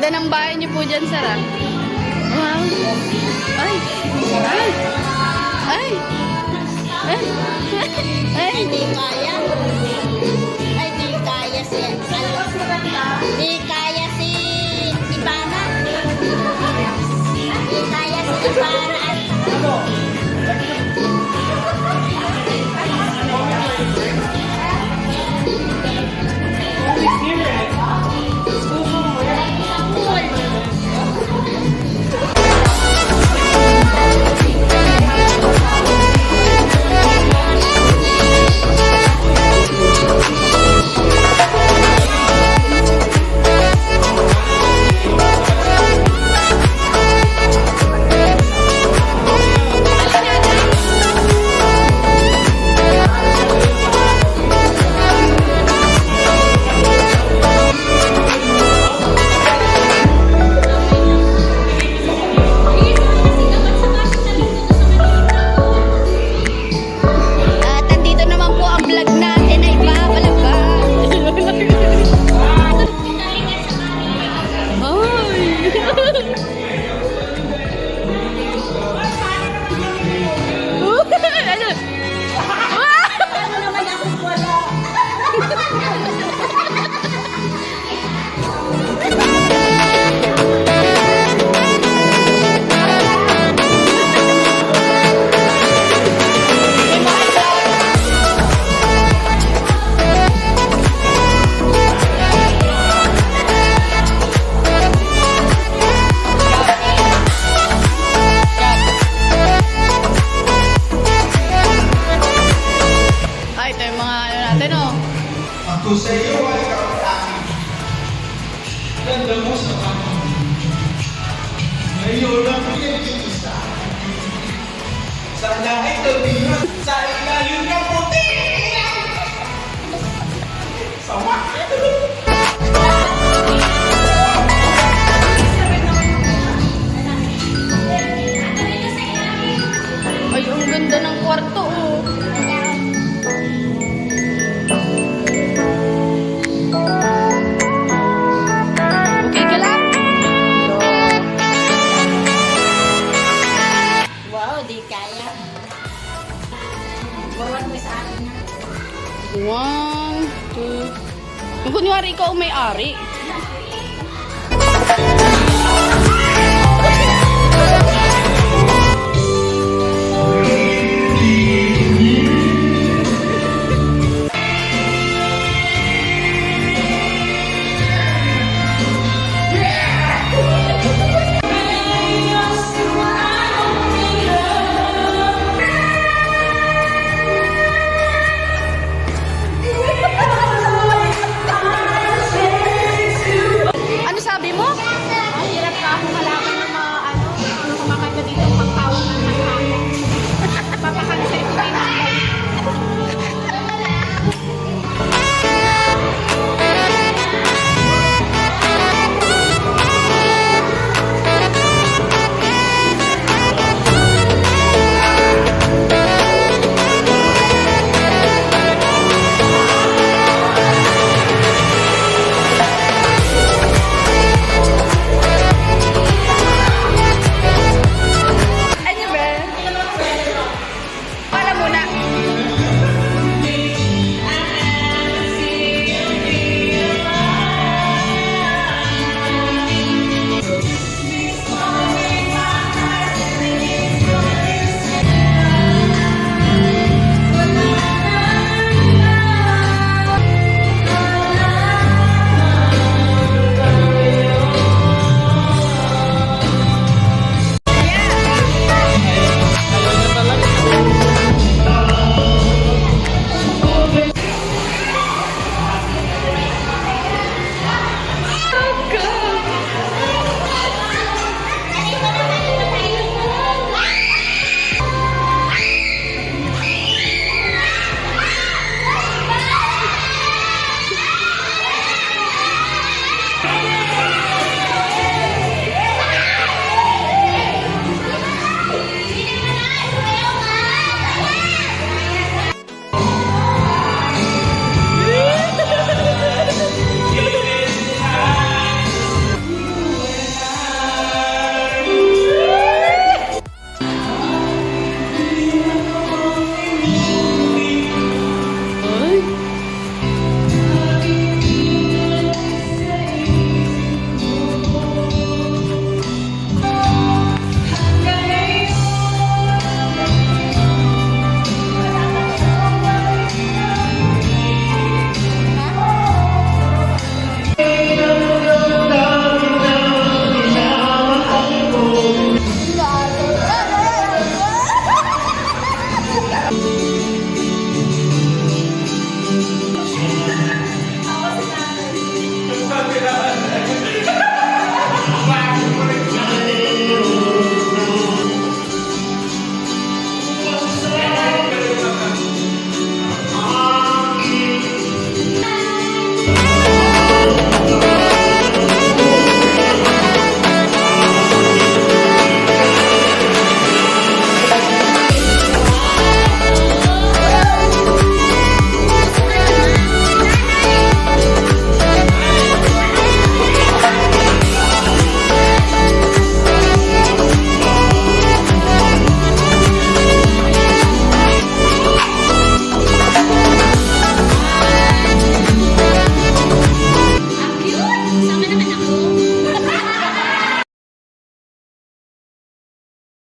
Ganda ng bahay niyo po dyan, Sarah. Wow. Ay. Ay. Ay. Ay. Ay. Di kaya. Ay, di kaya si... Di kaya si Ivana. Di kaya si Ivana. Ako sa iyo ay kapatangan. Ganda mo sa akin. Ngayon ang pinag-iisa. Sana ay tabingan sa ilalim ng puti. Sama. Ay, ang ganda ng kwarto, oh. Okay ka lang? Wow, di kaya. Forward mo sa akin na. 1, 2. Kung kunwari ikaw may-ari.